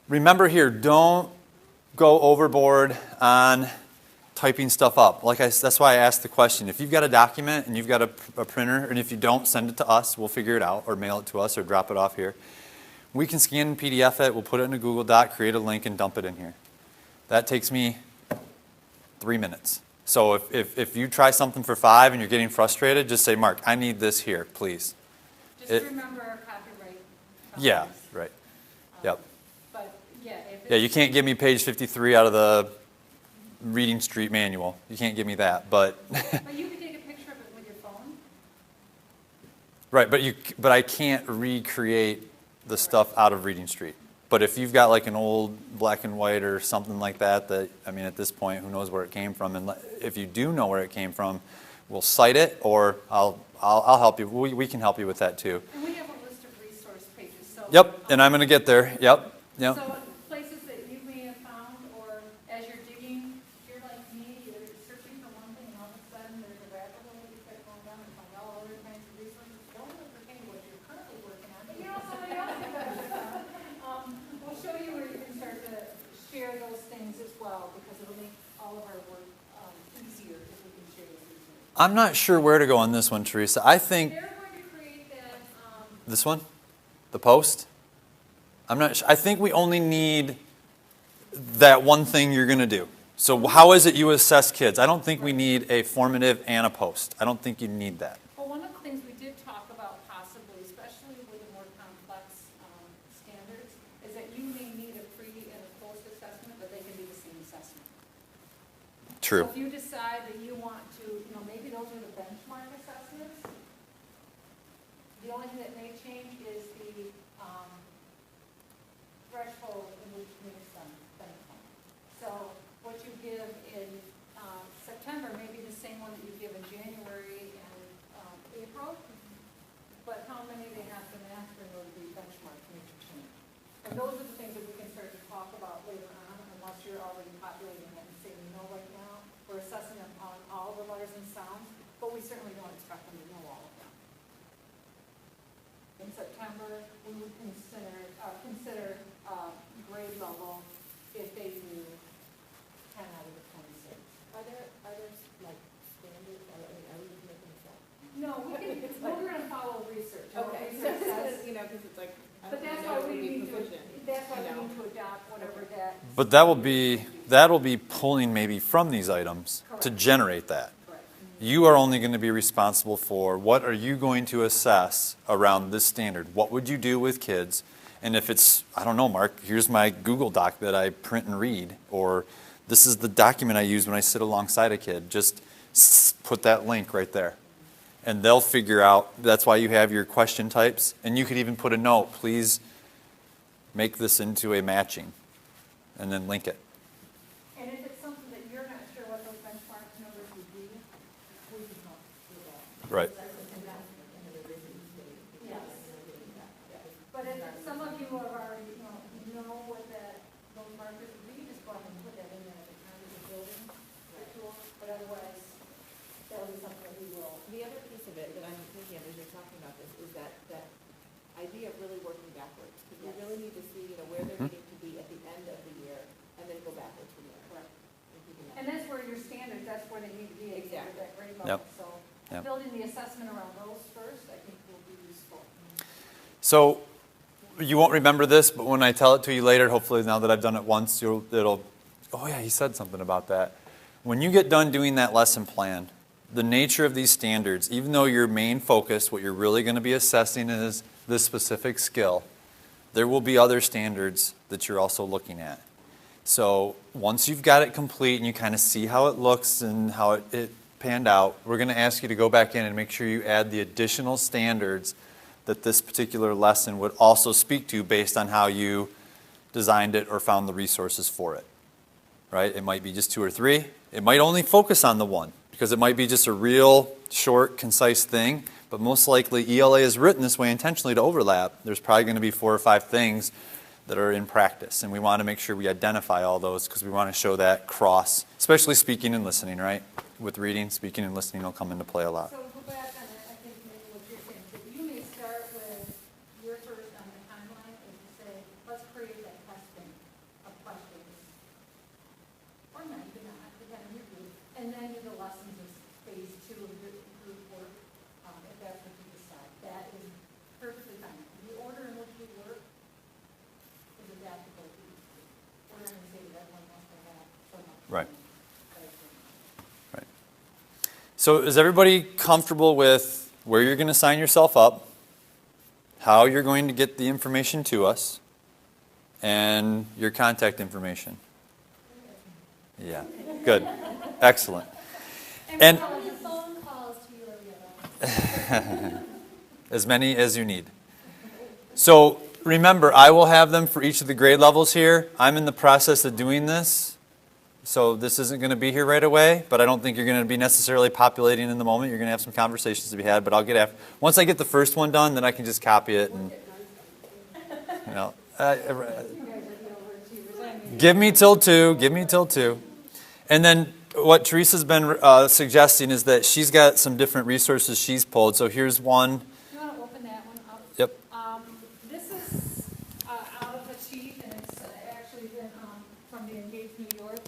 remember here, don't go overboard on typing stuff up. That's why I asked the question. If you've got a document and you've got a printer, and if you don't, send it to us. We'll figure it out, or mail it to us, or drop it off here. We can scan and PDF it. We'll put it in a Google Doc, create a link, and dump it in here. That takes me 3 minutes. So if you try something for 5 and you're getting frustrated, just say, Mark, I need this here, please. Just remember our copyright. Yeah, right. Yep. But yeah, you can't give me page 53 out of the Reading Street manual. You can't give me that, but. But you can take a picture of it with your phone. Right, but I can't recreate the stuff out of Reading Street. But if you've got like an old black and white or something like that, I mean, at this point, who knows where it came from? And if you do know where it came from, we'll cite it, or I'll help you. We can help you with that too. And we have a list of resource pages. So, yep, and I'm going to get there. Yep. So places that you may have found, or as you're digging, you're like me, you're searching for one thing, and all of a sudden there's a rabbit hole that you start going down and find all other kinds of resources. Don't look for what you're currently working on, but you know somebody else is working on. We'll show you where you can start to share those things as well, because it'll make all of our work easier if we can share those resources. I'm not sure where to go on this one, Teresa. I think They're going to create that. this one, the post. I'm not sure. I think we only need that one thing you're going to do. So how is it you assess kids? I don't think we need a formative and a post. I don't think you need that. Well, one of the things we did talk about possibly, especially with the more complex standards, is that you may need a pre and a post assessment, but they can be the same assessment. True. So if you decide that you want to, maybe those are the benchmark assessments. The only thing that may change is the threshold in which means benchmark. So what you give in September may be the same one that you give in January and April, but how many they have to master in order to be benchmarked makes a change. And those are the things that we can start to talk about later on, unless you're already populating that and saying, right now, we're assessing them on all the letters and sounds, but we certainly don't expect them to know all of them. In September, we would consider grade level if they do 10 out of the 26. Are there like standards? Are we making this up? No, we're going to follow research. Okay, Research says, because it's like. but that's why we need to. That's why we need to adopt whatever that. But that'll be pulling maybe from these items to generate that. Correct. You are only going to be responsible for what are you going to assess around this standard. What would you do with kids? And if it's, I don't know, Mark, here's my Google Doc that I print and read, or this is the document I use when I sit alongside a kid, just put that link right there. And they'll figure out, that's why you have your question types, and you could even put a note, please make this into a matching, and then link it. And if it's something that you're not sure what those benchmark numbers would be, we can help with that. Right. But if some of you have already, know what those markers would be, just go ahead and put that in there at the time of the building, the tool, but otherwise, that'll be something that we will. The other piece of it that I'm thinking of as you're talking about this is that idea of really working backwards. Because we really need to see, where they're needing to be at the end of the year, and then go backwards from there. Correct. And that's where your standards, that's where they need to be, Exactly. that grade level. Yep. So Yep. building the assessment around those first, I think will be useful. So you won't remember this, but when I tell it to you later, hopefully now that I've done it once, it'll, oh yeah, he said something about that. When you get done doing that lesson plan, the nature of these standards, even though your main focus, what you're really going to be assessing is this specific skill, there will be other standards that you're also looking at. So once you've got it complete and you kind of see how it looks and how it panned out, we're going to ask you to go back in and make sure you add the additional standards that this particular lesson would also speak to based on how you designed it or found the resources for it. Right? It might be just 2 or 3. It might only focus on the one because it might be just a real short, concise thing, but most likely ELA is written this way intentionally to overlap. There's probably going to be 4 or 5 things that are in practice, and we want to make sure we identify all those because we want to show that cross, especially speaking and listening, right? With reading, speaking and listening will come into play a lot. So go back on it, I think maybe what you're saying, that you may start with your first on the timeline and say, let's create that test bank. Right. Right. So is everybody comfortable with where you're going to sign yourself up, how you're going to get the information to us, and your contact information? Yeah, good. Excellent. And how many phone calls to you are you allowed? as many as you need. So remember, I will have them for each of the grade levels here. I'm in the process of doing this, so this isn't going to be here right away, but I don't think you're going to be necessarily populating in the moment. You're going to have some conversations to be had, but I'll get after. Once I get the first one done, then I can just copy it and, you know, give me till 2, give me till 2. And then what Teresa's been suggesting is that she's got some different resources she's pulled. So here's one. You want to open that one up? Yep. This is out of a sheet, and it's actually been from the Engage New York